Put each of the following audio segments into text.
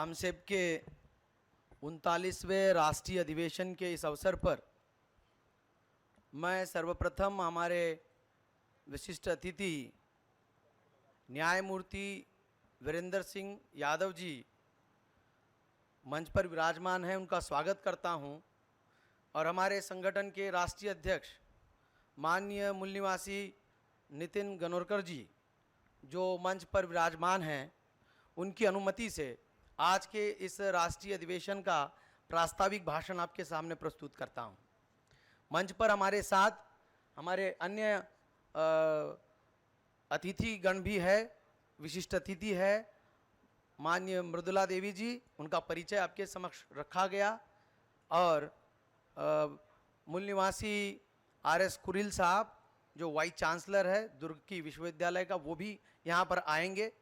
बामसेब के 39वें राष्ट्रीय अधिवेशन के इस अवसर पर मैं सर्वप्रथम हमारे विशिष्ट अतिथि न्यायमूर्ति वीरेंद्र सिंह यादव जी मंच पर विराजमान हैं, उनका स्वागत करता हूं। और हमारे संगठन के राष्ट्रीय अध्यक्ष माननीय मूल निवासी नितिन गनोरकर जी जो मंच पर विराजमान हैं, उनकी अनुमति से आज के इस राष्ट्रीय अधिवेशन का प्रास्ताविक भाषण आपके सामने प्रस्तुत करता हूं। मंच पर हमारे साथ हमारे अन्य अतिथि गण भी है, विशिष्ट अतिथि है माननीय मृदुला देवी जी, उनका परिचय आपके समक्ष रखा गया। और मूल निवासी आर.एस. कुरिल साहब जो वाइस चांसलर है दुर्ग की विश्वविद्यालय का, वो भी यहाँ पर आएंगे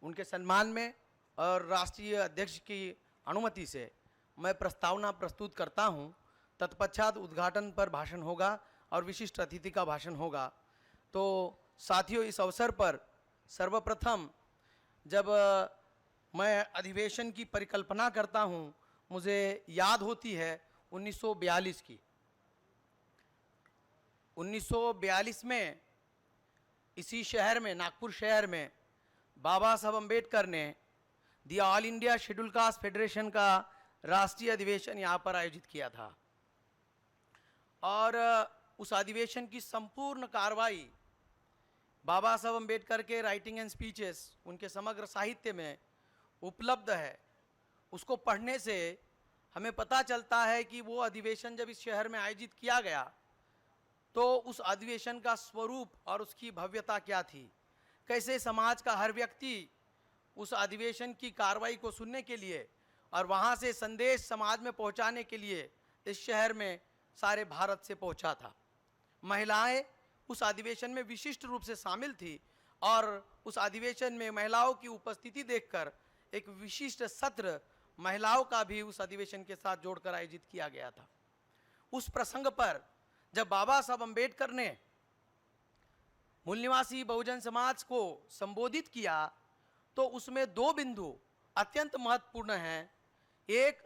उनके सम्मान में। और राष्ट्रीय अध्यक्ष की अनुमति से मैं प्रस्तावना प्रस्तुत करता हूँ। तत्पश्चात उद्घाटन पर भाषण होगा और विशिष्ट अतिथि का भाषण होगा। तो साथियों, इस अवसर पर सर्वप्रथम जब मैं अधिवेशन की परिकल्पना करता हूँ, मुझे याद होती है 1942 की। 1942 में इसी शहर में, नागपुर शहर में, बाबा साहब अम्बेडकर ने दी all India schedule caste federation का राष्ट्रीय अधिवेशन यहाँ पर आयोजित किया था। और उस अधिवेशन की संपूर्ण कार्रवाई बाबा साहब अम्बेडकर के राइटिंग एंड स्पीचेस, उनके समग्र साहित्य में उपलब्ध है। उसको पढ़ने से हमें पता चलता है कि वो अधिवेशन जब इस शहर में आयोजित किया गया तो उस अधिवेशन का स्वरूप और उसकी भव्यता क्या थी, कैसे समाज का हर व्यक्ति उस अधिवेशन की कार्रवाई को सुनने के लिए और वहाँ से संदेश समाज में पहुँचाने के लिए इस शहर में सारे भारत से पहुँचा था। महिलाएं उस अधिवेशन में विशिष्ट रूप से शामिल थी और उस अधिवेशन में महिलाओं की उपस्थिति देखकर एक विशिष्ट सत्र महिलाओं का भी उस अधिवेशन के साथ जोड़कर आयोजित किया गया था। उस प्रसंग पर जब बाबा साहब अम्बेडकर ने मूल निवासी बहुजन समाज को संबोधित किया तो उसमें दो बिंदु अत्यंत महत्वपूर्ण हैं। एक,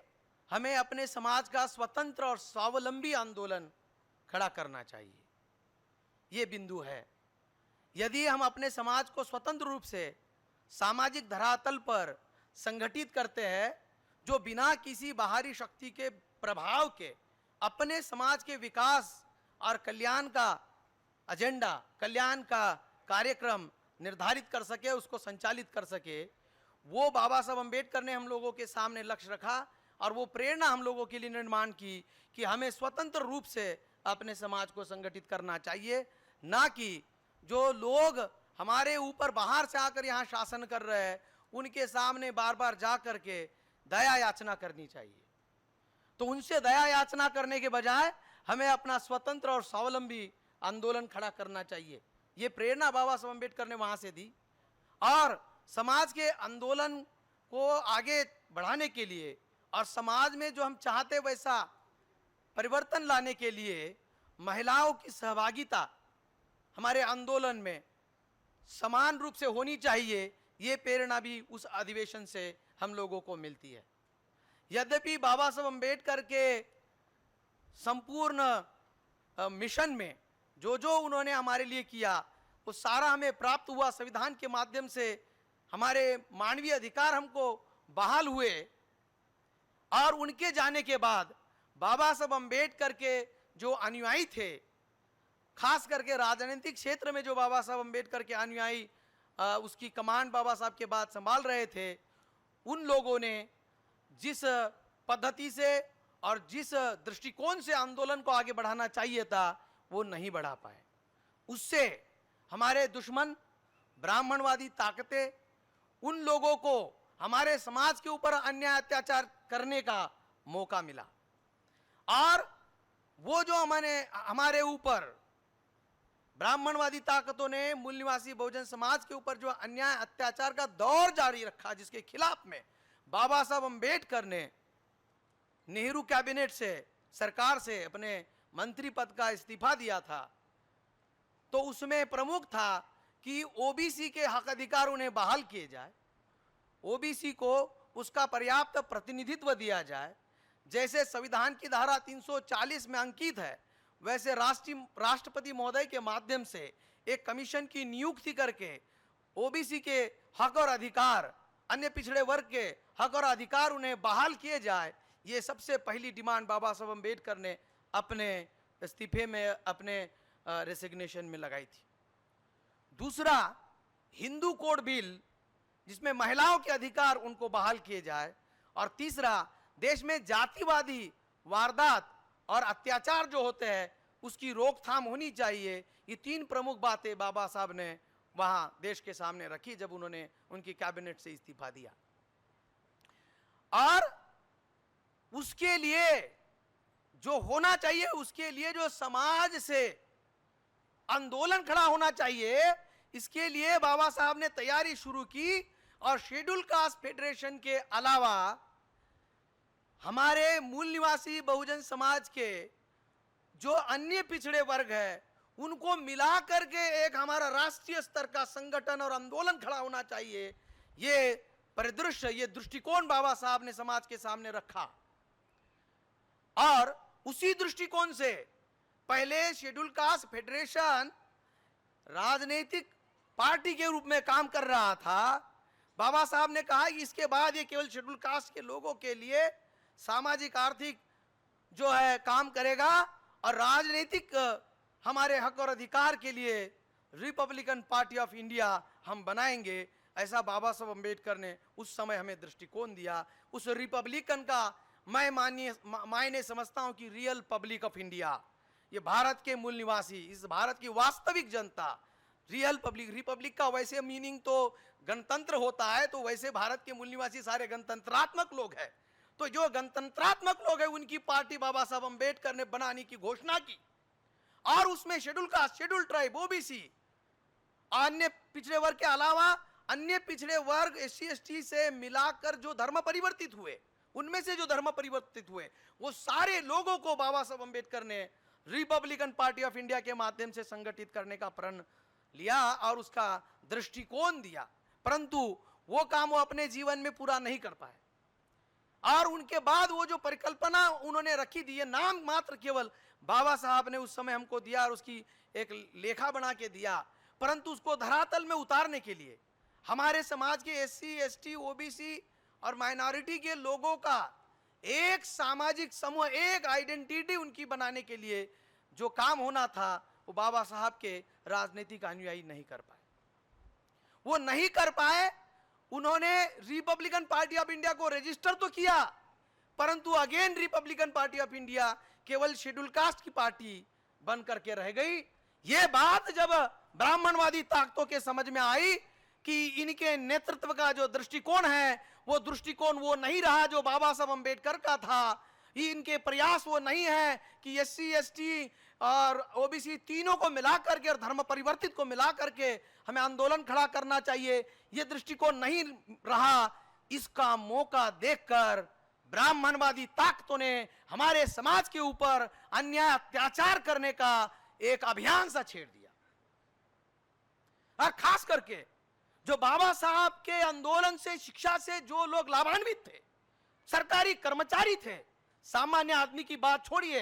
हमें अपने समाज का स्वतंत्र और स्वावलंबी आंदोलन खड़ा करना चाहिए, ये बिंदु है। यदि हम अपने समाज को स्वतंत्र रूप से सामाजिक धरातल पर संगठित करते हैं, जो बिना किसी बाहरी शक्ति के प्रभाव के अपने समाज के विकास और कल्याण का एजेंडा, कल्याण का कार्यक्रम निर्धारित कर सके, उसको संचालित कर सके, वो बाबा साहब अम्बेडकर ने हम लोगों के सामने लक्ष्य रखा और वो प्रेरणा हम लोगों के लिए निर्माण की कि हमें स्वतंत्र रूप से अपने समाज को संगठित करना चाहिए, ना कि जो लोग हमारे ऊपर बाहर से आकर यहाँ शासन कर रहे हैं उनके सामने बार बार जा करके दया याचना करनी चाहिए। तो उनसे दया याचना करने के बजाय हमें अपना स्वतंत्र और स्वावलंबी आंदोलन खड़ा करना चाहिए। ये प्रेरणा बाबा साहब अम्बेडकर ने वहाँ से दी। और समाज के आंदोलन को आगे बढ़ाने के लिए और समाज में जो हम चाहते वैसा परिवर्तन लाने के लिए महिलाओं की सहभागिता हमारे आंदोलन में समान रूप से होनी चाहिए, ये प्रेरणा भी उस अधिवेशन से हम लोगों को मिलती है। यद्यपि बाबा साहब अम्बेडकर के संपूर्ण मिशन में जो जो उन्होंने हमारे लिए किया वो सारा हमें प्राप्त हुआ, संविधान के माध्यम से हमारे मानवीय अधिकार हमको बहाल हुए। और उनके जाने के बाद बाबा साहब अम्बेडकर के जो अनुयायी थे, खास करके राजनीतिक क्षेत्र में जो बाबा साहब अम्बेडकर के अनुयायी उसकी कमान बाबा साहब के बाद संभाल रहे थे, उन लोगों ने जिस पद्धति से और जिस दृष्टिकोण से आंदोलन को आगे बढ़ाना चाहिए था वो नहीं बढ़ा पाए। उससे हमारे दुश्मन ब्राह्मणवादी ताकतें उन लोगों को हमारे समाज के ऊपर अन्याय अत्याचार करने का मौका मिला। और वो जो हमारे ऊपर ब्राह्मणवादी ताकतों ने मूल निवासी बहुजन समाज के ऊपर जो अन्याय अत्याचार का दौर जारी रखा, जिसके खिलाफ में बाबा साहब अम्बेडकर ने नेहरू कैबिनेट से, सरकार से अपने मंत्री पद का इस्तीफा दिया था, तो उसमें प्रमुख था कि ओबीसी के हक अधिकार उन्हें बहाल किए जाए, ओबीसी को उसका पर्याप्त प्रतिनिधित्व दिया जाए। जैसे संविधान की धारा 340 में अंकित है, वैसे राष्ट्रपति महोदय के माध्यम से एक कमीशन की नियुक्ति करके ओबीसी के हक और अधिकार, अन्य पिछड़े वर्ग के हक और अधिकार उन्हें बहाल किए जाए, ये सबसे पहली डिमांड बाबा साहब अम्बेडकर ने अपने इस्तीफे में, अपने रेसिग्नेशन में लगाई थी। दूसरा, हिंदू कोड बिल जिसमें महिलाओं के अधिकार उनको बहाल किए जाए। और तीसरा, देश में जातिवादी वारदात और अत्याचार जो होते हैं उसकी रोकथाम होनी चाहिए। ये तीन प्रमुख बातें बाबा साहब ने वहां देश के सामने रखी जब उन्होंने उनकी कैबिनेट से इस्तीफा दिया। और उसके लिए जो होना चाहिए, उसके लिए जो समाज से आंदोलन खड़ा होना चाहिए, इसके लिए बाबा साहब ने तैयारी शुरू की। और शेड्यूल कास्ट फेडरेशन के अलावा हमारे मूल निवासी बहुजन समाज के जो अन्य पिछड़े वर्ग है उनको मिला करके एक हमारा राष्ट्रीय स्तर का संगठन और आंदोलन खड़ा होना चाहिए। ये परिदृश्य, ये दृष्टिकोण बाबा साहब ने समाज के सामने रखा। और उसी दृष्टिकोण से पहले शेड्यूल कास्ट फेडरेशन राजनीतिक पार्टी के रूप में काम कर रहा था। बाबा साहब ने कहा कि इसके बाद ये केवल शेड्यूल कास्ट के लोगों के लिए सामाजिक आर्थिक जो है काम करेगा और राजनीतिक हमारे हक और अधिकार के लिए रिपब्लिकन पार्टी ऑफ इंडिया हम बनाएंगे। ऐसा बाबा साहब अम्बेडकर ने उस समय हमें दृष्टिकोण दिया। उस रिपब्लिकन का मैं मायने समझता हूं कि रियल पब्लिक ऑफ इंडिया, ये भारत के मूल निवासी, इस भारत की वास्तविक जनता, रियल पब्लिक। रिपब्लिक का वैसे मीनिंग तो गणतंत्र होता है, तो वैसे भारत के मूल निवासी सारे गणतंत्रात्मक लोग हैं। तो जो गणतंत्रात्मक लोग हैं उनकी पार्टी बाबा साहब अम्बेडकर ने बनाने की घोषणा की। और उसमें schedule caste, schedule tribe, OBC, अन्य पिछड़े वर्ग के अलावा अन्य पिछड़े वर्ग एससी एसटी से मिलाकर जो धर्म परिवर्तित हुए, उनमें से जो धर्म परिवर्तित हुए वो सारे लोगों को बाबा साहब अम्बेडकर ने रिपब्लिकन पार्टी ऑफ इंडिया के माध्यम से संगठित करने का प्रण लिया और उसका दृष्टिकोण दिया। परंतु वो काम वो अपने जीवन में पूरा नहीं कर पाए। और उनके बाद वो जो परिकल्पना उन्होंने रखी थी, ये नाम मात्र केवल बाबा साहब ने उस समय हमको दिया और उसकी एक लेखा बना के दिया, परंतु उसको धरातल में उतारने के लिए हमारे समाज के एससी एसटी ओबीसी और माइनॉरिटी के लोगों का एक सामाजिक समूह, एक आइडेंटिटी उनकी बनाने के लिए जो काम होना था वो बाबा साहब के राजनीतिक अनुयायी नहीं कर पाए। वो नहीं कर पाए। उन्होंने रिपब्लिकन पार्टी ऑफ इंडिया को रजिस्टर तो किया, परंतु again Republican party of India केवल शेड्यूल कास्ट की पार्टी बन करके रह गई। ये बात जब ब्राह्मणवादी ताकतों के समझ में आई कि इनके नेतृत्व का जो दृष्टिकोण है वो दृष्टिकोण वो नहीं रहा जो बाबा साहब अम्बेडकर का था, इनके प्रयास वो नहीं है कि एससी एसटी और ओबीसी तीनों को मिला करके और धर्म परिवर्तित को मिला करके हमें आंदोलन खड़ा करना चाहिए, ये दृष्टिकोण नहीं रहा। इसका मौका देखकर ब्राह्मणवादी ताकतों ने हमारे समाज के ऊपर अन्याय अत्याचार करने का एक अभियान सा छेड़ दिया। और खास करके जो बाबा साहब के आंदोलन से, शिक्षा से जो लोग लाभान्वित थे, सरकारी कर्मचारी थे, सामान्य आदमी की बात छोड़िए,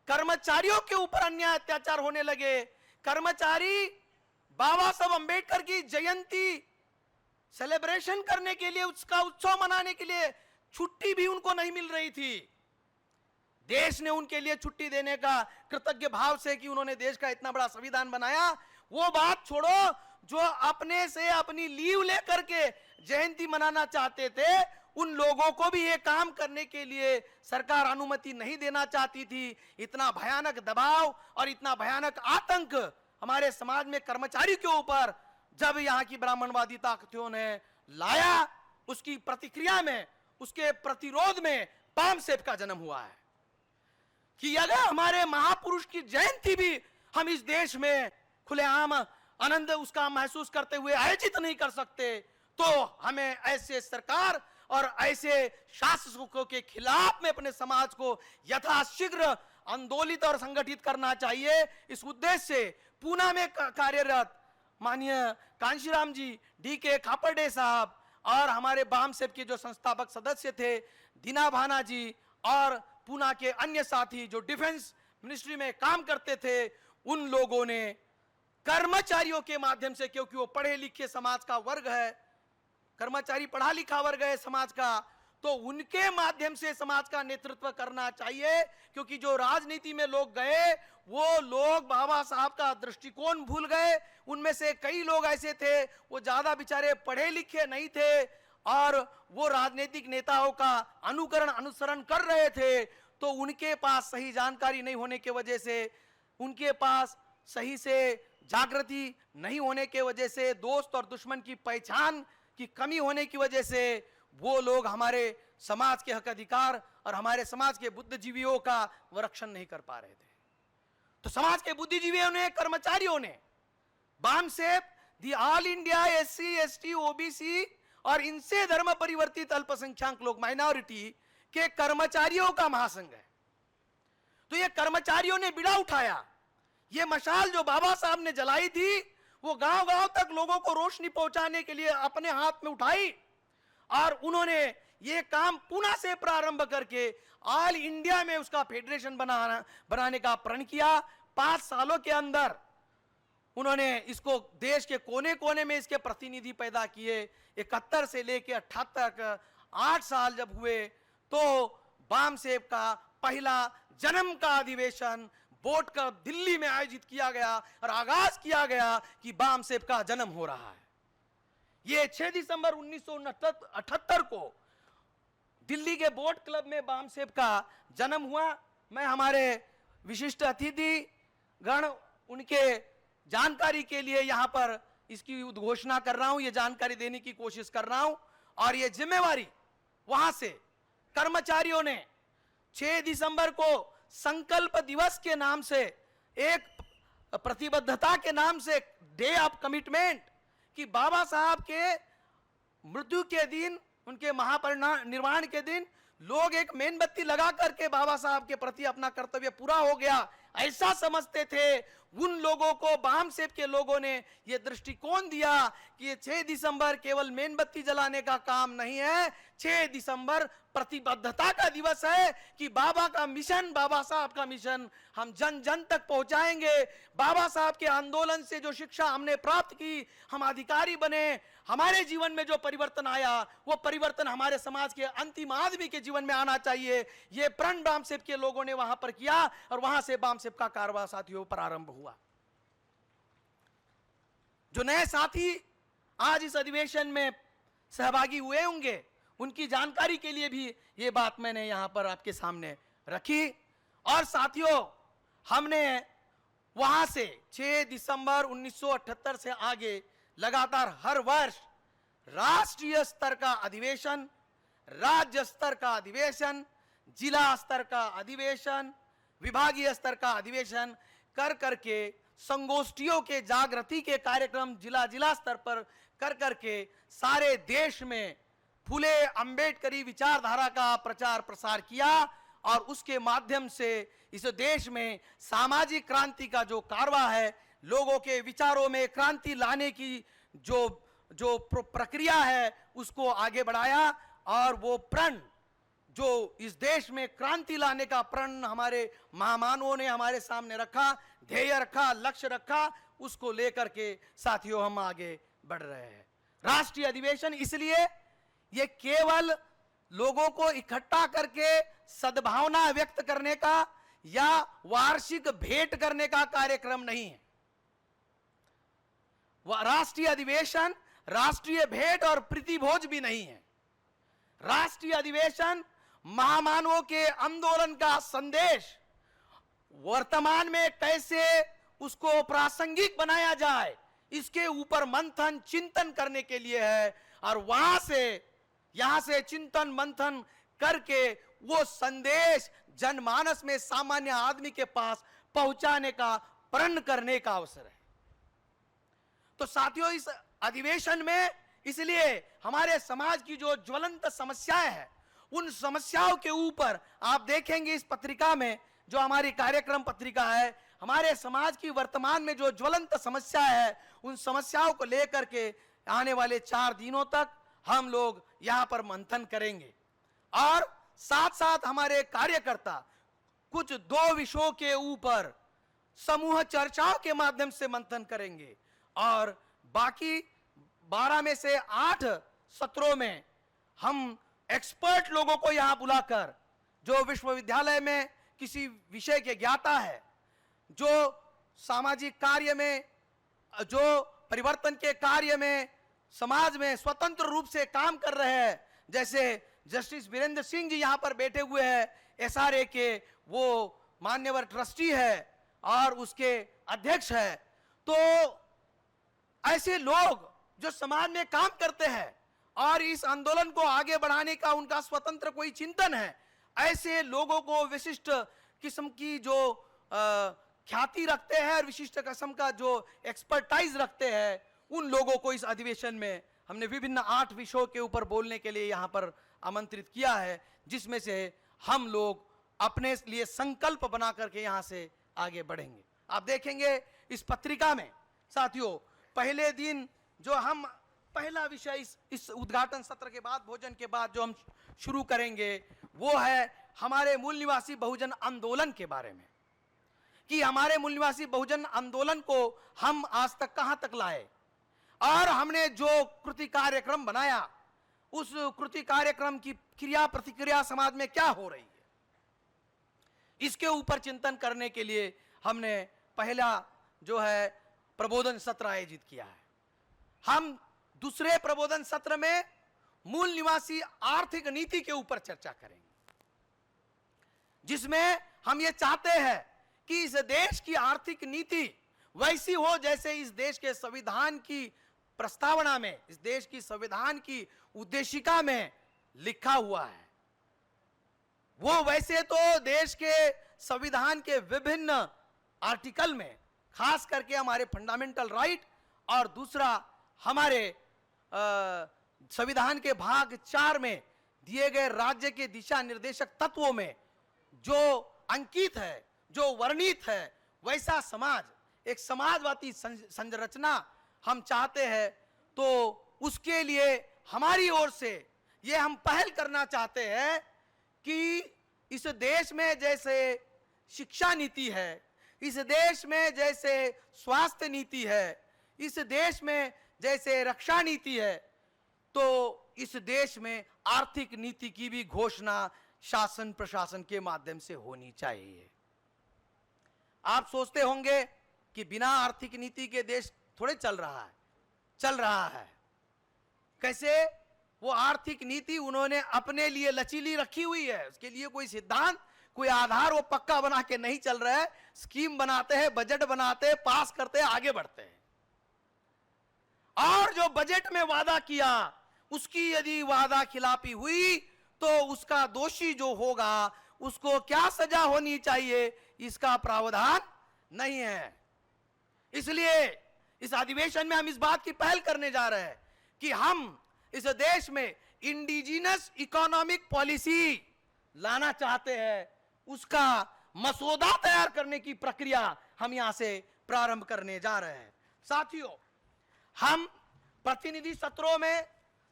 कर्मचारियों के ऊपर अन्याय अत्याचार होने लगे। कर्मचारी बाबा साहब अम्बेडकर की जयंती सेलिब्रेशन करने के लिए, उसका उत्सव मनाने के लिए छुट्टी भी उनको नहीं मिल रही थी। देश ने उनके लिए छुट्टी देने का कृतज्ञ भाव से कि उन्होंने देश का इतना बड़ा संविधान बनाया, वो बात छोड़ो, जो अपने से अपनी लीव लेकर के जयंती मनाना चाहते थे, उन लोगों को भी ये काम करने के लिए सरकार अनुमति नहीं देना चाहती थी। इतना भयानक दबाव और इतना भयानक आतंक हमारे समाज में कर्मचारी के ऊपर जब यहाँ की ब्राह्मणवादी ताकतों ने लाया, उसकी प्रतिक्रिया में, उसके प्रतिरोध में पामसेप का जन्म हुआ है कि अगर हमारे महापुरुष की जयंती भी हम इस देश में खुलेआम आनंद उसका महसूस करते हुए आयोजित नहीं कर सकते, तो हमें ऐसे सरकार और ऐसे शासकों के खिलाफ में अपने समाज को यथाशीघ्र आंदोलित और संगठित करना चाहिए। इस उद्देश्य से पूना में कार्यरत माननीय कांशीराम जी, डी के खापर्डे साहब और हमारे बामसेब के जो संस्थापक सदस्य थे दीना भाना जी और पूना के अन्य साथी जो डिफेंस मिनिस्ट्री में काम करते थे, उन लोगों ने कर्मचारियों के माध्यम से, क्योंकि वो पढ़े लिखे समाज का वर्ग है, कर्मचारी पढ़ा लिखा वर्ग है समाज का, तो उनके माध्यम से समाज का नेतृत्व करना चाहिए। क्योंकि जो राजनीति में लोग गए वो लोग बाबा साहब का दृष्टिकोण भूल गए। उनमें से कई लोग ऐसे थे वो ज्यादा बेचारे पढ़े लिखे नहीं थे और वो राजनीतिक नेताओं का अनुसरण कर रहे थे, तो उनके पास सही जानकारी नहीं होने की वजह से, उनके पास सही से जागृति नहीं होने की वजह से, दोस्त और दुश्मन की पहचान की कमी होने की वजह से वो लोग हमारे समाज के हक अधिकार और हमारे समाज के बुद्धिजीवियों का रक्षण नहीं कर पा रहे थे। तो समाज के बुद्धिजीवियों ने, कर्मचारियों ने BAMCEF, the all India SC ST OBC और इनसे धर्म परिवर्तित अल्पसंख्यक लोग, माइनॉरिटी के कर्मचारियों का महासंघ है। तो ये कर्मचारियों ने बिड़ा उठाया। ये मशाल जो बाबा साहब ने जलाई थी वो गांव गांव तक लोगों को रोशनी पहुंचाने के लिए अपने हाथ में उठाई और उन्होंने ये काम पुणे से प्रारंभ करके ऑल इंडिया में उसका फेडरेशन बनाने का प्रण किया। 5 सालों के अंदर उन्होंने इसको देश के कोने कोने में इसके प्रतिनिधि पैदा किए। 71 से लेके 78 तक 8 साल जब हुए तो बामसेब का पहला जन्म का अधिवेशन बोर्ड का दिल्ली में आयोजित किया गया और आगाज किया गया कि बामसेब का जन्म हो रहा है। ये 6 दिसंबर 1978 को दिल्ली के बोट क्लब में बामसेब का जन्म हुआ। मैं हमारे विशिष्ट अतिथि गण उनके जानकारी के लिए यहां पर इसकी उद्घोषणा कर रहा हूं, ये जानकारी देने की कोशिश कर रहा हूं। और ये जिम्मेवारी वहां से कर्मचारियों ने 6 दिसंबर को संकल्प दिवस के नाम से, एक प्रतिबद्धता के नाम से, डे ऑफ कमिटमेंट, कि बाबा साहब के मृत्यु के दिन, उनके महापरिनिर्वाण के दिन लोग एक मेणबत्ती लगा करके बाबा साहब के प्रति अपना कर्तव्य पूरा हो गया ऐसा समझते थे। उन लोगों को, बामसेब के लोगों ने यह दृष्टिकोण दिया कि ये 6 दिसंबर केवल मेणबत्ती जलाने का काम नहीं है, 6 दिसंबर प्रतिबद्धता का दिवस है कि बाबा का मिशन, बाबा साहब का मिशन हम जन जन तक पहुंचाएंगे। बाबा साहब के आंदोलन से जो शिक्षा हमने प्राप्त की, हम अधिकारी बने, हमारे जीवन में जो परिवर्तन आया वो परिवर्तन हमारे समाज के अंतिम आदमी के जीवन में आना चाहिए। ये प्रण बामसेब के लोगों ने वहां पर किया और वहां से बामसेब का कारवां साथियों प्रारंभ हुआ। जो नए साथी आज इस अधिवेशन में सहभागी हुए होंगे उनकी जानकारी के लिए भी ये बात मैंने यहां पर आपके सामने रखी। और साथियों, हमने वहां से 6 दिसंबर 1978 से आगे लगातार हर वर्ष राष्ट्रीय स्तर का अधिवेशन, राज्य स्तर का अधिवेशन, जिला स्तर का अधिवेशन, विभागीय स्तर का अधिवेशन कर करके, संगोष्ठियों के जागृति के कार्यक्रम जिला जिला स्तर पर कर करके सारे देश में फूले अंबेडकरी विचारधारा का प्रचार प्रसार किया और उसके माध्यम से इस देश में सामाजिक क्रांति का जो कारवा है, लोगों के विचारों में क्रांति लाने की जो प्रक्रिया है उसको आगे बढ़ाया। और वो प्रण जो इस देश में क्रांति लाने का प्रण हमारे महामानवों ने हमारे सामने रखा, ध्येय रखा, लक्ष्य रखा, उसको लेकर के साथियों हम आगे बढ़ रहे हैं। राष्ट्रीय अधिवेशन इसलिए ये केवल लोगों को इकट्ठा करके सद्भावना व्यक्त करने का या वार्षिक भेंट करने का कार्यक्रम नहीं है। राष्ट्रीय अधिवेशन राष्ट्रीय भेंट और प्रीति भोज भी नहीं है। राष्ट्रीय अधिवेशन महामानवों के आंदोलन का संदेश वर्तमान में कैसे उसको प्रासंगिक बनाया जाए इसके ऊपर मंथन चिंतन करने के लिए है। और वहां से, यहां से चिंतन मंथन करके वो संदेश जनमानस में सामान्य आदमी के पास पहुंचाने का प्रण करने का अवसर है। तो साथियों, इस अधिवेशन में इसलिए हमारे समाज की जो ज्वलंत समस्याएं हैं उन समस्याओं के ऊपर आप देखेंगे इस पत्रिका में, जो हमारी कार्यक्रम पत्रिका है, हमारे समाज की वर्तमान में जो ज्वलंत समस्या है उन समस्याओं को लेकर के आने वाले 4 दिनों तक हम लोग यहां पर मंथन करेंगे और साथ साथ हमारे कार्यकर्ता कुछ 2 विषयों के ऊपर समूह चर्चाओं के माध्यम से मंथन करेंगे और बाकी 12 में से 8 सत्रों में हम एक्सपर्ट लोगों को यहां बुलाकर, जो विश्वविद्यालय में किसी विषय के ज्ञाता है, जो सामाजिक कार्य में, जो परिवर्तन के कार्य में समाज में स्वतंत्र रूप से काम कर रहे हैं, जैसे जस्टिस वीरेंद्र सिंह जी यहां पर बैठे हुए हैं, एसआरए के वो मान्यवर ट्रस्टी है और उसके अध्यक्ष है। तो ऐसे लोग जो समाज में काम करते हैं और इस आंदोलन को आगे बढ़ाने का उनका स्वतंत्र कोई चिंतन है, ऐसे लोगों को विशिष्ट किस्म की जो ख्याति रखते हैं और विशिष्ट किस्म का जो एक्सपर्टाइज रखते हैं, उन लोगों को इस अधिवेशन में हमने विभिन्न 8 विषयों के ऊपर बोलने के लिए यहां पर आमंत्रित किया है, जिसमें से हम लोग अपने लिए संकल्प बना करके यहां से आगे बढ़ेंगे। आप देखेंगे इस पत्रिका में साथियों, पहले दिन जो हम पहला विषय इस उद्घाटन सत्र के बाद, भोजन के बाद जो हम शुरू करेंगे, वो है हमारे मूल निवासी बहुजन आंदोलन के बारे में, कि हमारे मूल निवासी बहुजन आंदोलन को हम आज तक कहां तक लाए और हमने जो कृति कार्यक्रम बनाया, उस कृति कार्यक्रम की क्रिया प्रतिक्रिया समाज में क्या हो रही है, इसके ऊपर चिंतन करने के लिए हमने पहला जो है प्रबोधन सत्र आयोजित किया है। हम दूसरे प्रबोधन सत्र में मूल निवासी आर्थिक नीति के ऊपर चर्चा करेंगे, जिसमें हम ये चाहते हैं कि इस देश की आर्थिक नीति वैसी हो जैसे इस देश के संविधान की प्रस्तावना में, इस देश की संविधान की उद्देशिका में लिखा हुआ है। वो वैसे तो देश के संविधान के विभिन्न आर्टिकल में, खास करके हमारे फंडामेंटल राइट और दूसरा हमारे संविधान के भाग 4 में दिए गए राज्य के दिशा निर्देशक तत्वों में जो अंकित है, जो वर्णित है, वैसा समाज, एक समाजवादी संरचना हम चाहते हैं। तो उसके लिए हमारी ओर से ये हम पहल करना चाहते हैं कि इस देश में जैसे शिक्षा नीति है, इस देश में जैसे स्वास्थ्य नीति है, इस देश में जैसे रक्षा नीति है, तो इस देश में आर्थिक नीति की भी घोषणा शासन प्रशासन के माध्यम से होनी चाहिए। आप सोचते होंगे कि बिना आर्थिक नीति के देश थोड़े चल रहा है, चल रहा है। कैसे? वो आर्थिक नीति उन्होंने अपने लिए लचीली रखी हुई है, उसके लिए कोई सिद्धांत, कोई आधार वो पक्का बना के नहीं चल रहा है। स्कीम बनाते हैं, बजट बनाते हैं, पास करते हैं, आगे बढ़ते हैं। और जो बजट में वादा किया, उसकी यदि वादा खिलाफी हुई तो उसका दोषी जो होगा उसको क्या सजा होनी चाहिए, इसका प्रावधान नहीं है। इसलिए इस अधिवेशन में हम इस बात की पहल करने जा रहे हैं कि हम इस देश में इंडिजिनस इकोनॉमिक पॉलिसी लाना चाहते हैं। उसका मसौदा तैयार करने की प्रक्रिया हम यहां से प्रारंभ करने जा रहे हैं। साथियों, हम प्रतिनिधि सत्रों में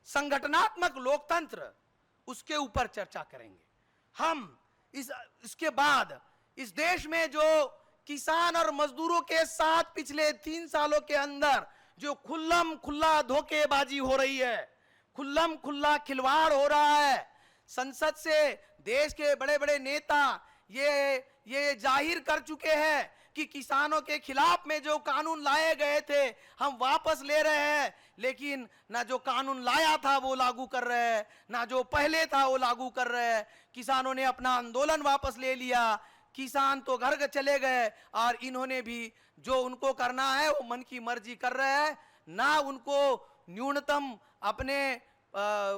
संगठनात्मक लोकतंत्र, उसके ऊपर चर्चा करेंगे। हम इसके बाद इस देश में जो किसान और मजदूरों के साथ पिछले 3 सालों के अंदर जो खुल्लम खुल्ला धोखेबाजी हो रही है, खुल्लम खुल्ला खिलवाड़ हो रहा है, संसद से देश के बड़े बड़े नेता ये जाहिर कर चुके हैं कि किसानों के खिलाफ में जो कानून लाए गए थे हम वापस ले रहे हैं, लेकिन ना जो कानून लाया था वो लागू कर रहे हैं, ना जो पहले था वो लागू कर रहे हैं। किसानों ने अपना आंदोलन वापस ले लिया, किसान तो घर चले गए और इन्होंने भी जो उनको करना है वो मन की मर्जी कर रहे हैं। ना उनको न्यूनतम अपने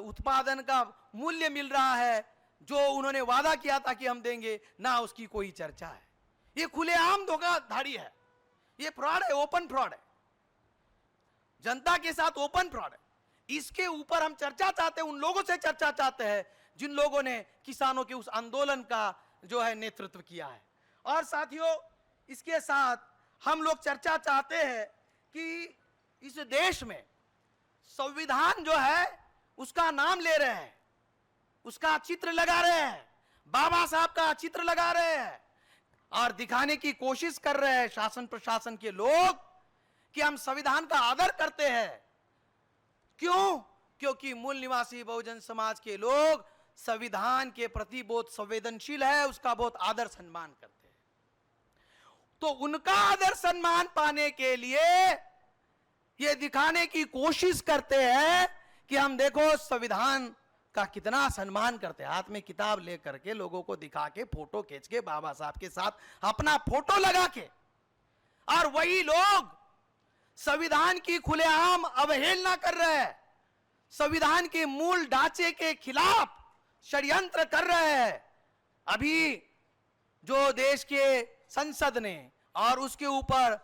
उत्पादन का मूल्य मिल रहा है जो उन्होंने वादा किया था कि हम देंगे, ना उसकी कोई चर्चा है। ये खुलेआम धोखाधड़ी है, ये फ्रॉड है, ओपन फ्रॉड है, जनता के साथ ओपन फ्रॉड है। इसके ऊपर हम चर्चा चाहते हैं, उन लोगों से चर्चा चाहते हैं जिन लोगों ने किसानों के उस आंदोलन का जो है नेतृत्व किया है। और साथियों, इसके साथ हम लोग चर्चा चाहते हैं कि इस देश में संविधान जो है उसका नाम ले रहे हैं, उसका चित्र लगा रहे हैं, बाबा साहब का चित्र लगा रहे हैं और दिखाने की कोशिश कर रहे हैं शासन प्रशासन के लोग कि हम संविधान का आदर करते हैं। क्यों? क्योंकि मूल निवासी बहुजन समाज के लोग संविधान के प्रति बहुत संवेदनशील है, उसका बहुत आदर सम्मान करते हैं। तो उनका आदर सम्मान पाने के लिए ये दिखाने की कोशिश करते हैं कि हम देखो संविधान का कितना सम्मान करते हैं। हाथ में किताब लेकर के लोगों को दिखा के फोटो खींच के बाबा साहब के साथ अपना फोटो लगा के, और वही लोग संविधान की खुलेआम अवहेलना कर रहे हैं, संविधान के मूल ढांचे के खिलाफ षड्यंत्र कर रहे हैं। अभी जो देश के संसद ने और उसके ऊपर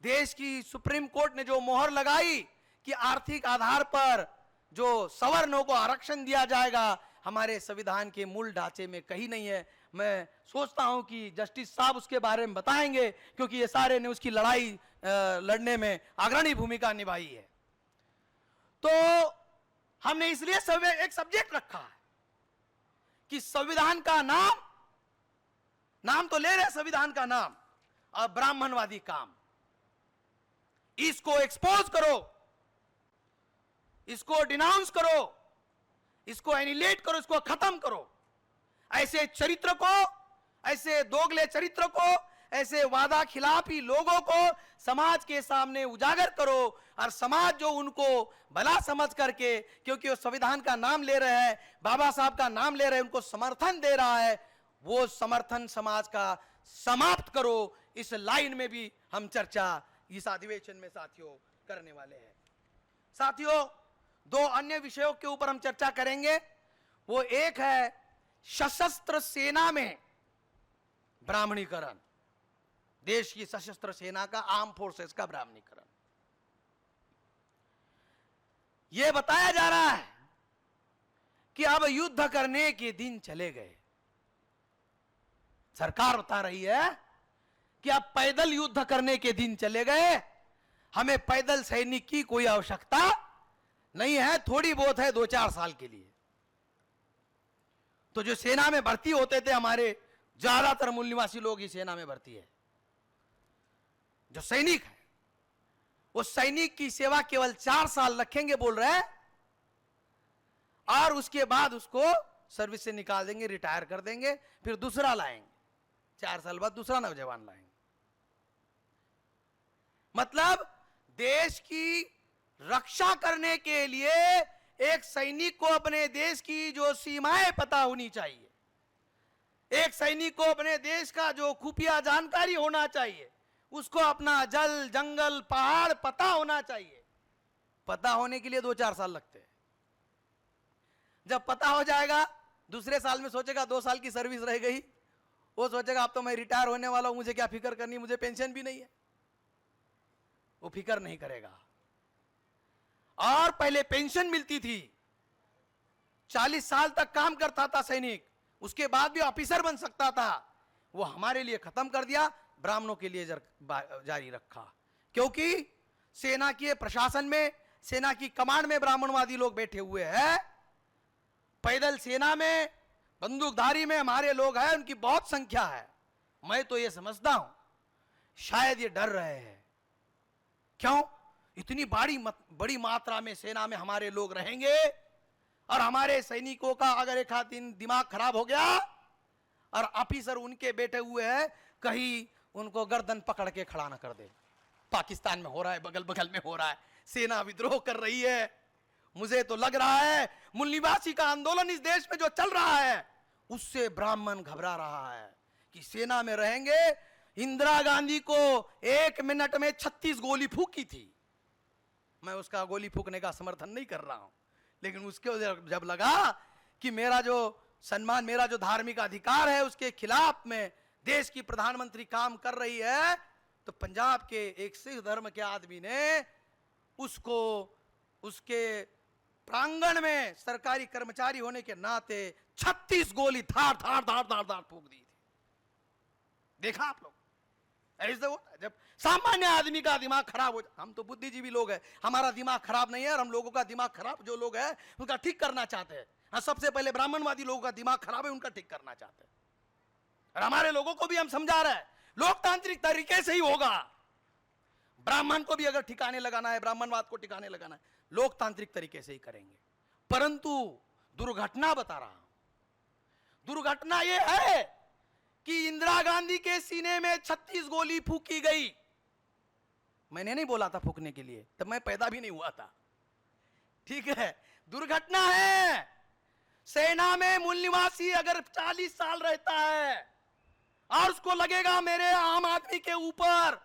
देश की सुप्रीम कोर्ट ने जो मोहर लगाई कि आर्थिक आधार पर जो सवर्णों को आरक्षण दिया जाएगा, हमारे संविधान के मूल ढांचे में कहीं नहीं है। मैं सोचता हूं कि जस्टिस साहब उसके बारे में बताएंगे, क्योंकि ये सारे ने उसकी लड़ाई लड़ने में अग्रणी भूमिका निभाई है। तो हमने इसलिए एक सब्जेक्ट रखा है कि संविधान का नाम तो ले रहे संविधान का नाम, और ब्राह्मणवादी काम, इसको एक्सपोज करो, इसको डिनाउंस करो, इसको एनिलेट करो, इसको खत्म करो। ऐसे चरित्र को, ऐसे दोगले चरित्र को, ऐसे वादा खिलाफी लोगों को समाज के सामने उजागर करो, और समाज जो उनको भला समझ करके, क्योंकि वो संविधान का नाम ले रहे हैं, बाबा साहब का नाम ले रहे हैं, उनको समर्थन दे रहा है, वो समर्थन समाज का समाप्त करो। इस लाइन में भी हम चर्चा इस अधिवेशन में साथियों करने वाले हैं। साथियों, दो अन्य विषयों के ऊपर हम चर्चा करेंगे। वो एक है सशस्त्र सेना में ब्राह्मणीकरण, देश की सशस्त्र सेना का, आर्म फोर्सेस का ब्राह्मणीकरण। यह बताया जा रहा है कि अब युद्ध करने के दिन चले गए। सरकार बता रही है कि अब पैदल युद्ध करने के दिन चले गए, हमें पैदल सैनिक की कोई आवश्यकता नहीं है, थोड़ी बहुत है 2-4 साल के लिए। तो जो सेना में भर्ती होते थे, हमारे ज्यादातर मूल निवासी लोग ही सेना में भर्ती है। जो सैनिक है, वो सैनिक की सेवा केवल 4 साल रखेंगे बोल रहे हैं, और उसके बाद उसको सर्विस से निकाल देंगे, रिटायर कर देंगे, फिर दूसरा लाएंगे, 4 साल बाद दूसरा नौजवान लाएंगे। मतलब देश की रक्षा करने के लिए एक सैनिक को अपने देश की जो सीमाएं पता होनी चाहिए, एक सैनिक को अपने देश का जो खुफिया जानकारी होना चाहिए, उसको अपना जल जंगल पहाड़ पता होना चाहिए। पता होने के लिए 2-4 साल लगते हैं। जब पता हो जाएगा, दूसरे साल में सोचेगा 2 साल की सर्विस रह गई, वो सोचेगा अब तो मैं रिटायर होने वाला हूं, मुझे क्या फिक्र करनी, मुझे पेंशन भी नहीं है, वो फिक्र नहीं करेगा। और पहले पेंशन मिलती थी, 40 साल तक काम करता था सैनिक, उसके बाद भी ऑफिसर बन सकता था, वो हमारे लिए खत्म कर दिया, ब्राह्मणों के लिए जारी रखा। क्योंकि सेना के प्रशासन में, सेना की कमांड में ब्राह्मणवादी लोग बैठे हुए हैं, पैदल सेना में, बंदूकधारी में हमारे लोग हैं, उनकी बहुत संख्या है। मैं तो ये समझता हूं शायद ये डर रहे हैं। क्यों? इतनी बड़ी मात्रा में सेना में हमारे लोग रहेंगे, और हमारे सैनिकों का अगर एक आध दिन दिमाग खराब हो गया और ऑफिसर उनके बैठे हुए हैं, कहीं उनको गर्दन पकड़ के खड़ा ना कर दे। पाकिस्तान में हो रहा है, बगल बगल में हो रहा है, सेना विद्रोह कर रही है। मुझे तो लग रहा है मूल निवासी का आंदोलन इस देश में जो चल रहा है, उससे ब्राह्मण घबरा रहा है कि सेना में रहेंगे। इंदिरा गांधी को 1 मिनट में 36 गोली फूकी थी। मैं उसका गोली फूकने का समर्थन नहीं कर रहा हूं, लेकिन उसके जब लगा कि मेरा जो सम्मान, मेरा जो धार्मिक अधिकार है, उसके खिलाफ में देश की प्रधानमंत्री काम कर रही है, तो पंजाब के एक सिख धर्म के आदमी ने उसको उसके प्रांगण में सरकारी कर्मचारी होने के नाते 36 गोली धार धार धार धार धार फूक दी थी। देखा आप लोग? ऐसे होता है जब सामान्य आदमी का दिमाग खराब हो जाए। हम तो बुद्धिजीवी लोग हैं, हमारा दिमाग खराब नहीं है, और हम लोगों का दिमाग खराब जो लोग हैं उनका ठीक करना चाहते हैं। हाँ, सबसे पहले ब्राह्मणवादी लोगों का दिमाग खराब है, उनका ठीक करना चाहते हैं। और हमारे लोगों को भी हम समझा रहे हैं लोकतांत्रिक तरीके से ही होगा। ब्राह्मण को भी अगर ठिकाने लगाना है, ब्राह्मणवाद को ठिकाने लगाना है, लोकतांत्रिक तरीके से ही करेंगे। परंतु दुर्घटना बता रहा हूं, दुर्घटना यह है कि इंदिरा गांधी के सीने में 36 गोली फूकी गई। मैंने नहीं बोला था फूकने के लिए, तब मैं पैदा भी नहीं हुआ था, ठीक है। दुर्घटना है, सेना में मूल निवासी अगर 40 साल रहता है और उसको लगेगा मेरे आम आदमी के ऊपर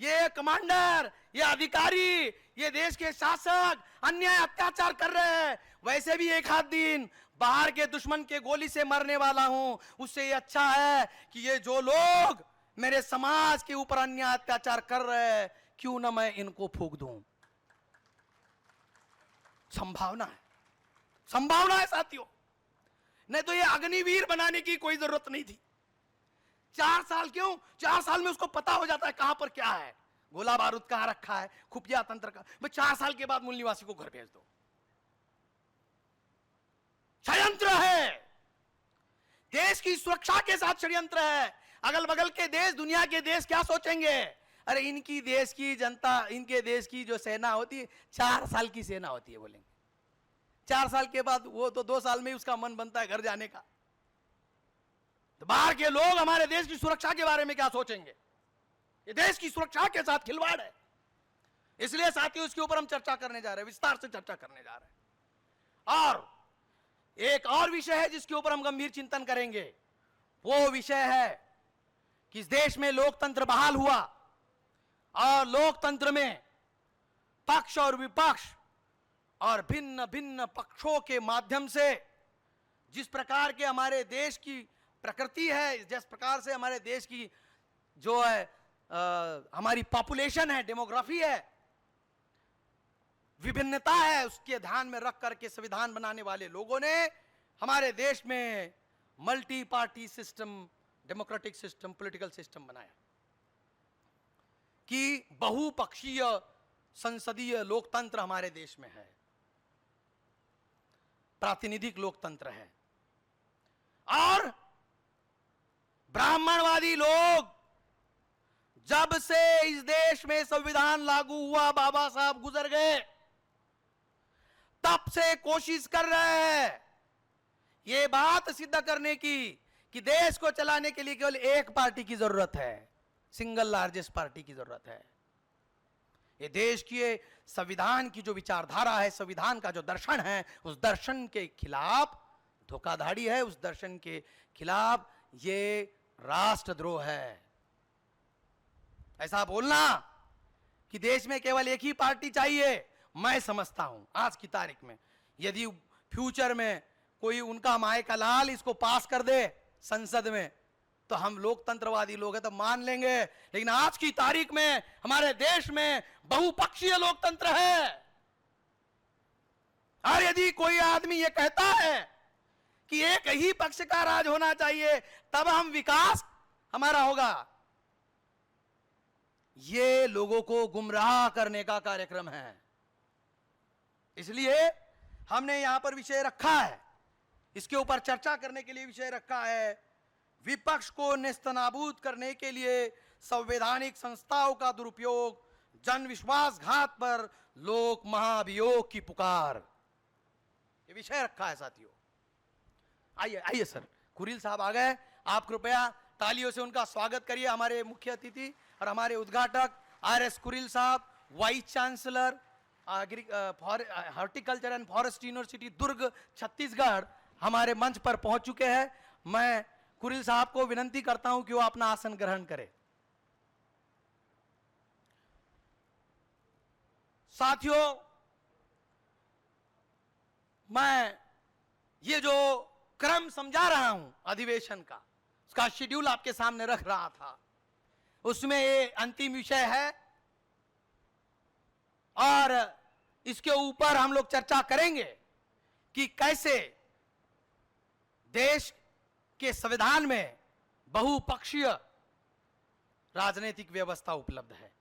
ये कमांडर, ये अधिकारी, ये देश के शासक अन्याय अत्याचार कर रहे हैं, वैसे भी एक आध दिन बाहर के दुश्मन के गोली से मरने वाला हूं, उससे ये अच्छा है कि ये जो लोग मेरे समाज के ऊपर अन्याय अत्याचार कर रहे हैं, क्यों ना मैं इनको फूंक दूं। संभावना है, संभावना है साथियों, नहीं तो ये अग्निवीर बनाने की कोई जरूरत नहीं थी। 4 साल क्यों, 4 साल में उसको पता हो जाता है कहां पर क्या है, गोला बारूद कहां रखा है, खुफिया तंत्र का। भाई 4 साल के बाद मूल निवासी को घर भेज दो। षड्यंत्र है, देश की सुरक्षा के साथ षड्यंत्र है। अगल बगल के देश, दुनिया के देश क्या सोचेंगे, अरे इनकी देश की जनता, इनके देश की जो सेना होती है 4 साल की सेना होती है, बोलेंगे 4 साल के बाद वो तो 2 साल में ही उसका मन बनता है घर जाने का। तो बाहर के लोग हमारे देश की सुरक्षा के बारे में क्या सोचेंगे, ये देश की सुरक्षा के साथ खिलवाड़ है। इसलिए साथियों इसके ऊपर हम चर्चा करने जा रहे हैं, विस्तार से चर्चा करने जा रहे हैं। और एक और विषय है जिसके ऊपर हम गंभीर चिंतन करेंगे, वो विषय है कि इस देश में लोकतंत्र बहाल हुआ और लोकतंत्र में पक्ष और विपक्ष और भिन्न भिन्न पक्षों के माध्यम से जिस प्रकार के हमारे देश की प्रकृति है, जिस प्रकार से हमारे देश की जो है हमारी पॉपुलेशन है, डेमोग्राफी है, विभिन्नता है, उसके ध्यान में रख करके संविधान बनाने वाले लोगों ने हमारे देश में multi party system, democratic system, political system बनाया कि बहुपक्षीय संसदीय लोकतंत्र हमारे देश में है, प्रातिनिधिक लोकतंत्र है। और ब्राह्मणवादी लोग जब से इस देश में संविधान लागू हुआ, बाबा साहब गुजर गए, तब से कोशिश कर रहे हैं ये बात सिद्ध करने की कि देश को चलाने के लिए केवल एक पार्टी की जरूरत है, सिंगल लार्जेस्ट पार्टी की जरूरत है। ये देश की संविधान की जो विचारधारा है, संविधान का जो दर्शन है, उस दर्शन के खिलाफ धोखाधड़ी है, उस दर्शन के खिलाफ ये राष्ट्रद्रोह है। ऐसा बोलना कि देश में केवल एक ही पार्टी चाहिए, मैं समझता हूं आज की तारीख में यदि फ्यूचर में कोई उनका माए का लाल इसको पास कर दे संसद में तो हम लोकतंत्रवादी लोग हैं तो मान लेंगे, लेकिन आज की तारीख में हमारे देश में बहुपक्षीय लोकतंत्र है। और यदि कोई आदमी ये कहता है कि एक ही पक्ष का राज होना चाहिए तब हम विकास हमारा होगा, ये लोगों को गुमराह करने का कार्यक्रम है। इसलिए हमने यहां पर विषय रखा है, इसके ऊपर चर्चा करने के लिए विषय रखा है, विपक्ष को नेस्तनाबूद करने के लिए संवैधानिक संस्थाओं का दुरुपयोग, जन विश्वासघात पर लोक महाभियोग की पुकार, ये विषय रखा है साथियों। आइए आइए सर, कुरिल साहब आ गए, आप कृपया तालियों से उनका स्वागत करिए। हमारे मुख्य अतिथि और हमारे उद्घाटक आर.एस. कुरिल साहब, vice chancellor horticulture and forest university Durg Chhattisgarh, हमारे मंच पर पहुंच चुके हैं। मैं कुरिल साहब को विनंती करता हूं कि वो अपना आसन ग्रहण करें। साथियों, मैं ये जो क्रम समझा रहा हूं अधिवेशन का, उसका शेड्यूल आपके सामने रख रहा था, उसमें ये अंतिम विषय है और इसके ऊपर हम लोग चर्चा करेंगे कि कैसे देश के संविधान में बहुपक्षीय राजनीतिक व्यवस्था उपलब्ध है।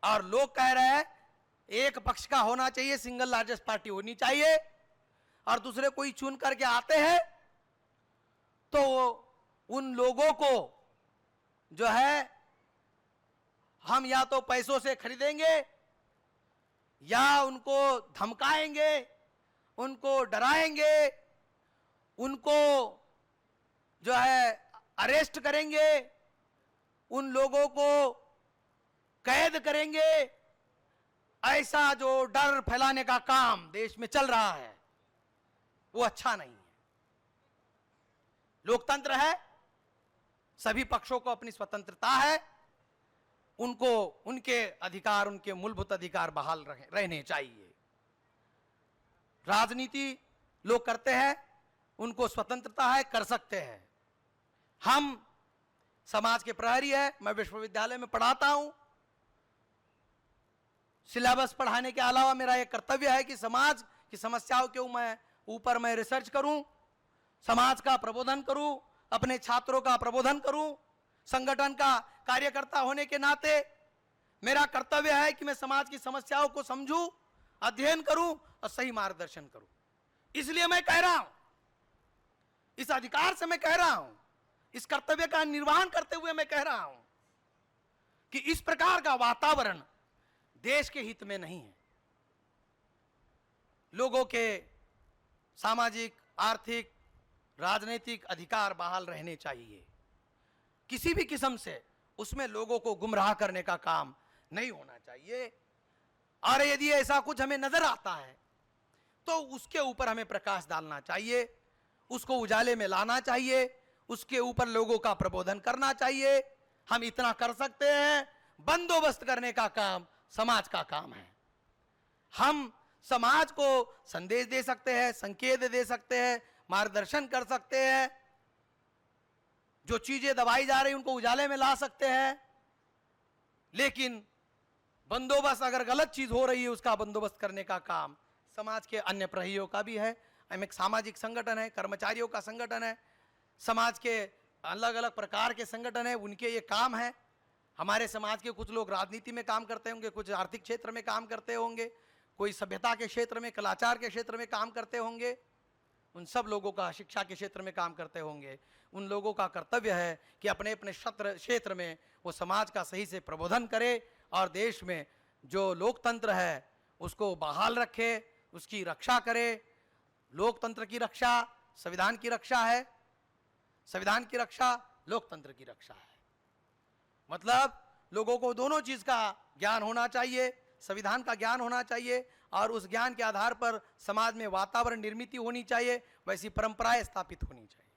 और लोग कह रहे हैं एक पक्ष का होना चाहिए, सिंगल लार्जेस्ट पार्टी होनी चाहिए, और दूसरे कोई चुन करके आते हैं तो उन लोगों को जो है हम या तो पैसों से खरीदेंगे या उनको धमकाएंगे, उनको डराएंगे, उनको जो है अरेस्ट करेंगे, उन लोगों को कैद करेंगे। ऐसा जो डर फैलाने का काम देश में चल रहा है वो अच्छा नहीं है। लोकतंत्र है, सभी पक्षों को अपनी स्वतंत्रता है, उनको उनके अधिकार, उनके मूलभूत अधिकार बहाल रहने चाहिए। राजनीति लोग करते हैं, उनको स्वतंत्रता है, कर सकते हैं। हम समाज के प्रहरी है, मैं विश्वविद्यालय में पढ़ाता हूं। सिलेबस पढ़ाने के अलावा मेरा यह कर्तव्य है कि समाज की समस्याओं के ऊपर मैं रिसर्च करूं, समाज का प्रबोधन करूं, अपने छात्रों का प्रबोधन करूं। संगठन का कार्यकर्ता होने के नाते मेरा कर्तव्य है कि मैं समाज की समस्याओं को समझूं, अध्ययन करूं और सही मार्गदर्शन करूं। इसलिए मैं कह रहा हूं, इस अधिकार से मैं कह रहा हूं, इस कर्तव्य का निर्वहन करते हुए मैं कह रहा हूं कि इस प्रकार का वातावरण देश के हित में नहीं है। लोगों के सामाजिक, आर्थिक, राजनीतिक अधिकार बहाल रहने चाहिए। किसी भी किस्म से उसमें लोगों को गुमराह करने का काम नहीं होना चाहिए। और यदि ऐसा कुछ हमें नजर आता है तो उसके ऊपर हमें प्रकाश डालना चाहिए, उसको उजाले में लाना चाहिए, उसके ऊपर लोगों का प्रबोधन करना चाहिए। हम इतना कर सकते हैं, बंदोबस्त करने का काम समाज का काम है। हम समाज को संदेश दे सकते हैं, संकेत दे सकते हैं, मार्गदर्शन कर सकते हैं, जो चीजें दबाई जा रही उनको उजाले में ला सकते हैं। लेकिन बंदोबस्त, अगर गलत चीज हो रही है उसका बंदोबस्त करने का काम समाज के अन्य प्रहरियों का भी है। हम एक सामाजिक संगठन है, कर्मचारियों का संगठन है, समाज के अलग अलग प्रकार के संगठन है, उनके ये काम है। हमारे समाज के कुछ लोग राजनीति में काम करते होंगे, कुछ आर्थिक क्षेत्र में काम करते होंगे, कोई सभ्यता के क्षेत्र में, कलाचार के क्षेत्र में काम करते होंगे, उन सब लोगों का शिक्षा के क्षेत्र में काम करते होंगे। उन लोगों का कर्तव्य है कि अपने अपने क्षेत्र में वो समाज का सही से प्रबोधन करे और देश में जो लोकतंत्र है उसको बहाल रखे, उसकी रक्षा करे। लोकतंत्र की रक्षा संविधान की रक्षा है, संविधान की रक्षा लोकतंत्र की रक्षा है। मतलब लोगों को दोनों चीज का ज्ञान होना चाहिए, संविधान का ज्ञान होना चाहिए और उस ज्ञान के आधार पर समाज में वातावरण निर्मित होनी चाहिए, वैसी परंपराएं स्थापित होनी चाहिए।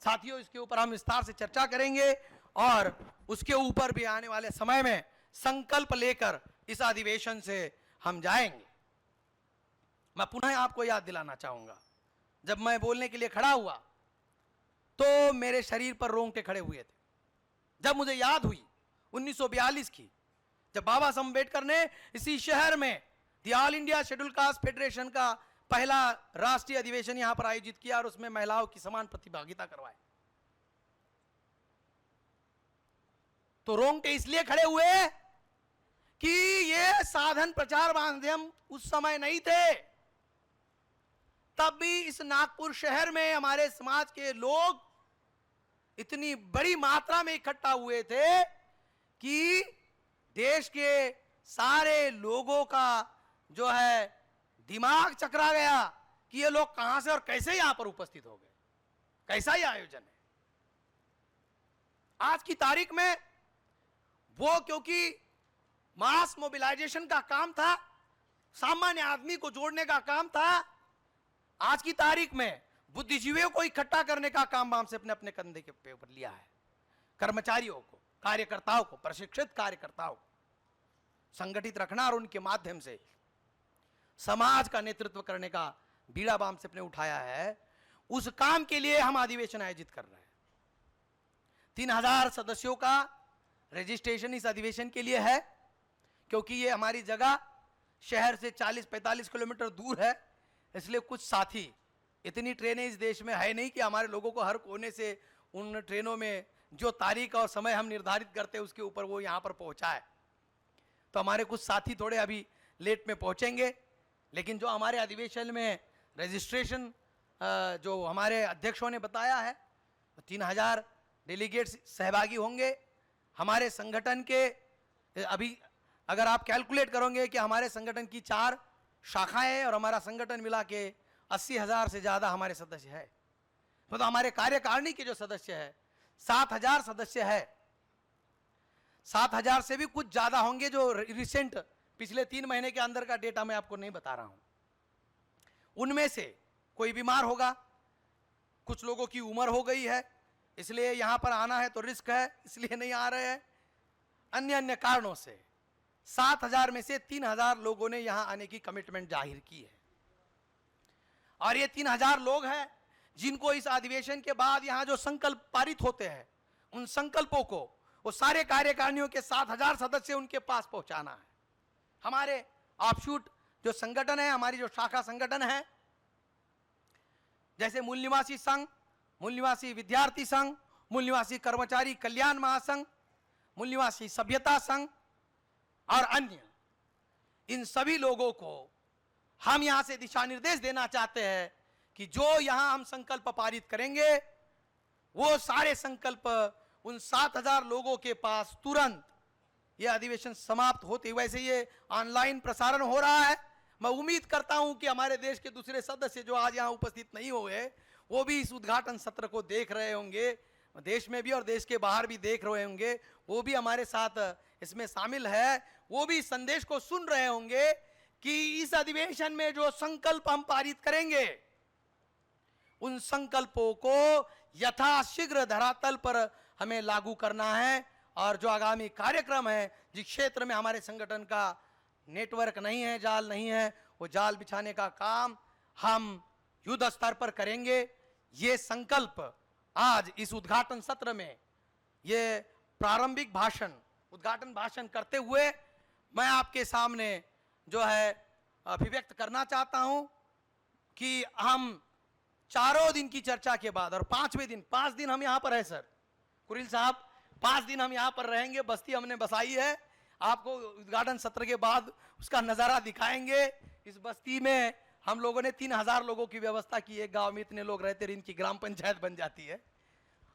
साथियों, इसके ऊपर हम विस्तार से चर्चा करेंगे और उसके ऊपर भी आने वाले समय में संकल्प लेकर इस अधिवेशन से हम जाएंगे। मैं पुनः आपको याद दिलाना चाहूंगा, जब मैं बोलने के लिए खड़ा हुआ तो मेरे शरीर पर रोंगटे खड़े हुए थे। जब मुझे याद हुई 1942 की, जब बाबा साहब अम्बेडकर ने इसी शहर में the all India schedule caste federation का पहला राष्ट्रीय अधिवेशन यहां पर आयोजित किया और उसमें महिलाओं की समान प्रतिभागिता करवाई, तो रोंगटे इसलिए खड़े हुए कि ये साधन प्रचार माध्यम उस समय नहीं थे। तब भी इस नागपुर शहर में हमारे समाज के लोग इतनी बड़ी मात्रा में इकट्ठा हुए थे कि देश के सारे लोगों का जो है दिमाग चकरा गया कि ये लोग कहां से और कैसे यहां पर उपस्थित हो गए, कैसा ही आयोजन है। आज की तारीख में वो, क्योंकि मास मोबिलाइजेशन का काम था, सामान्य आदमी को जोड़ने का काम था, आज की तारीख में बुद्धिजीवियों को इकट्ठा करने का काम हमसे अपने अपने कंधे के ऊपर लिया है। कर्मचारियों को, कार्यकर्ताओं को, प्रशिक्षित कार्यकर्ताओं को संगठित रखना और उनके माध्यम से समाज का नेतृत्व करने का बीड़ा बाम से अपने उठाया है। उस काम के लिए हम अधिवेशन आयोजित कर रहे हैं। 3000 सदस्यों का रजिस्ट्रेशन इस अधिवेशन के लिए है, क्योंकि ये हमारी जगह शहर से 40-45 किलोमीटर दूर है। इसलिए कुछ साथी, इतनी ट्रेनें इस देश में है नहीं कि हमारे लोगों को हर कोने से उन ट्रेनों में जो तारीख और समय हम निर्धारित करते हैं उसके ऊपर वो यहाँ पर पहुँचा है। तो हमारे कुछ साथी थोड़े अभी लेट में पहुँचेंगे, लेकिन जो हमारे अधिवेशन में रजिस्ट्रेशन जो हमारे अध्यक्षों ने बताया है 3000 डेलीगेट्स सहभागी होंगे हमारे संगठन के। अभी अगर आप कैलकुलेट करोगे कि हमारे संगठन की 4 शाखाएं हैं और हमारा संगठन मिला के 80,000 से ज़्यादा हमारे सदस्य है, तो हमारे कार्यकारिणी के जो सदस्य है 7,000 सदस्य है। 7,000 से भी कुछ ज़्यादा होंगे जो रिसेंट पिछले 3 महीने के अंदर का डेटा मैं आपको नहीं बता रहा हूं। उनमें से कोई बीमार होगा, कुछ लोगों की उम्र हो गई है इसलिए यहां पर आना है तो रिस्क है इसलिए नहीं आ रहे हैं, अन्य अन्य कारणों से 7,000 में से 3,000 लोगों ने यहां आने की कमिटमेंट जाहिर की है। और ये 3,000 लोग हैं जिनको इस अधिवेशन के बाद यहां जो संकल्प पारित होते हैं उन संकल्पों को वो सारे कार्यकारिणियों के 7,000 सदस्य उनके पास पहुंचाना है। हमारे ऑफशूट जो संगठन है, हमारी जो शाखा संगठन है, जैसे मूल निवासी संघ, मूल निवासी विद्यार्थी संघ, मूल निवासी कर्मचारी कल्याण महासंघ, मूल निवासी सभ्यता संघ और अन्य, इन सभी लोगों को हम यहां से दिशा निर्देश देना चाहते हैं कि जो यहां हम संकल्प पारित करेंगे वो सारे संकल्प उन 7,000 लोगों के पास तुरंत यह अधिवेशन समाप्त होते, वैसे ये ऑनलाइन प्रसारण हो रहा है। मैं उम्मीद करता हूं कि हमारे देश के दूसरे सदस्य जो आज यहां उपस्थित नहीं हुए वो भी इस उद्घाटन सत्र को देख रहे होंगे, देश में भी और देश के बाहर भी देख रहे होंगे, वो भी हमारे साथ इसमें शामिल है, वो भी संदेश को सुन रहे होंगे कि इस अधिवेशन में जो संकल्प हम पारित करेंगे उन संकल्पों को यथाशीघ्र धरातल पर हमें लागू करना है। और जो आगामी कार्यक्रम है, जिस क्षेत्र में हमारे संगठन का नेटवर्क नहीं है, जाल नहीं है, वो जाल बिछाने का काम हम युद्ध स्तर पर करेंगे। ये संकल्प आज इस उद्घाटन सत्र में ये प्रारंभिक भाषण, उद्घाटन भाषण करते हुए मैं आपके सामने जो है अभिव्यक्त करना चाहता हूं कि हम चारों दिन की चर्चा के बाद और 5वें दिन, 5 दिन हम यहां पर है सर कुरिल साहब, 5 दिन हम यहां पर रहेंगे। बस्ती हमने बसाई है, आपको उद्घाटन सत्र के बाद उसका नजारा दिखाएंगे। इस बस्ती में हम लोगों ने 3,000 लोगों की व्यवस्था की। एक गांव में इतने लोग रहते हैं, इनकी ग्राम पंचायत बन जाती है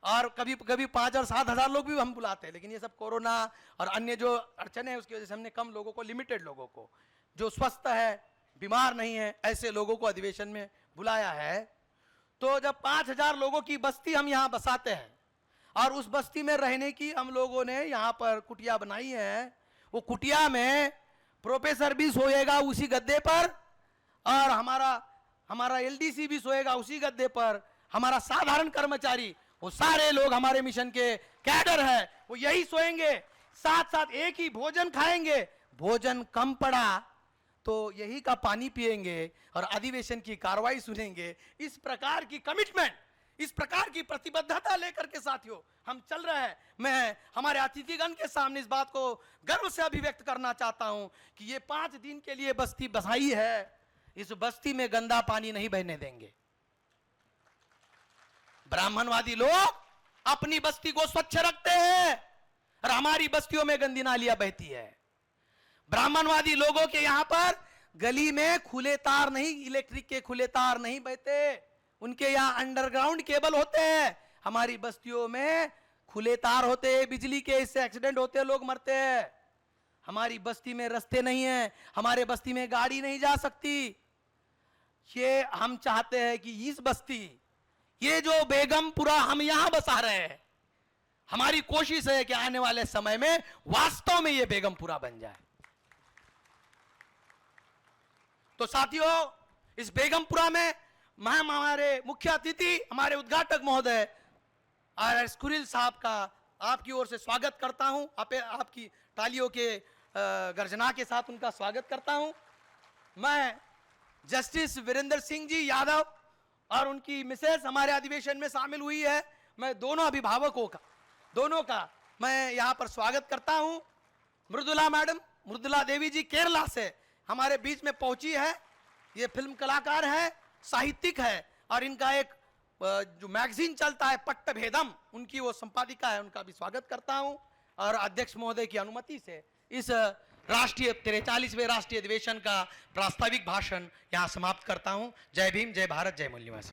और कभी कभी 5 और 7,000 लोग भी हम बुलाते हैं, लेकिन ये सब कोरोना और अन्य जो अड़चने हैं उसकी वजह से हमने कम लोगों को, लिमिटेड लोगों को, जो स्वस्थ है, बीमार नहीं है, ऐसे लोगों को अधिवेशन में बुलाया है। तो जब 5,000 लोगों की बस्ती हम यहाँ बसाते हैं और उस बस्ती में रहने की हम लोगों ने यहाँ पर कुटिया बनाई है, वो कुटिया में प्रोफेसर भी सोएगा उसी गद्दे पर और हमारा एलडीसी भी सोएगा उसी गद्दे पर, हमारा साधारण कर्मचारी, वो सारे लोग हमारे मिशन के कैडर है, वो यही सोएंगे, साथ साथ एक ही भोजन खाएंगे। भोजन कम पड़ा तो यही का पानी पिएंगे और अधिवेशन की कार्रवाई सुनेंगे। इस प्रकार की कमिटमेंट, इस प्रकार की प्रतिबद्धता लेकर के साथियों हम चल रहे हैं। मैं हमारे अतिथिगण के सामने इस बात को गर्व से अभिव्यक्त करना चाहता हूं कि ये 5 दिन के लिए बस्ती बसाई है, इस बस्ती में गंदा पानी नहीं बहने देंगे। ब्राह्मणवादी लोग अपनी बस्ती को स्वच्छ रखते हैं और हमारी बस्तियों में गंदी नालियां बहती है। ब्राह्मणवादी लोगों के यहां पर गली में खुले तार नहीं, इलेक्ट्रिक के खुले तार नहीं बहते, उनके यहां अंडरग्राउंड केबल होते हैं। हमारी बस्तियों में खुले तार होते हैं, बिजली के, इससे एक्सीडेंट होते हैं, लोग मरते हैं। हमारी बस्ती में रास्ते नहीं है, हमारे बस्ती में गाड़ी नहीं जा सकती। ये हम चाहते हैं कि इस बस्ती, ये जो बेगमपुरा हम यहां बसा रहे हैं, हमारी कोशिश है कि आने वाले समय में वास्तव में ये बेगमपुरा बन जाए। तो साथियों, इस बेगमपुरा में मैं हमारे मुख्य अतिथि, हमारे उद्घाटक महोदय आर.एस. कुरिल साहब का आपकी ओर से स्वागत करता हूं। आपकी तालियों के गर्जना के साथ उनका स्वागत करता हूं। मैं जस्टिस वीरेंद्र सिंह जी यादव और उनकी मिसेस हमारे अधिवेशन में शामिल हुई है। मैं दोनों अभिभावकों का, दोनों का मैं यहाँ पर स्वागत करता हूं। मृदुला मैडम, मृदुला देवी जी केरला से हमारे बीच में पहुंची है। ये फिल्म कलाकार है, साहित्यिक है और इनका एक जो मैगजीन चलता है पट्ट भेदम, उनकी वो संपादिका है, उनका भी स्वागत करता हूं और अध्यक्ष महोदय की अनुमति से इस राष्ट्रीय 43वें राष्ट्रीय अधिवेशन का प्रास्ताविक भाषण यहां समाप्त करता हूं। जय भीम, जय भारत, जय मूल्य निवासी।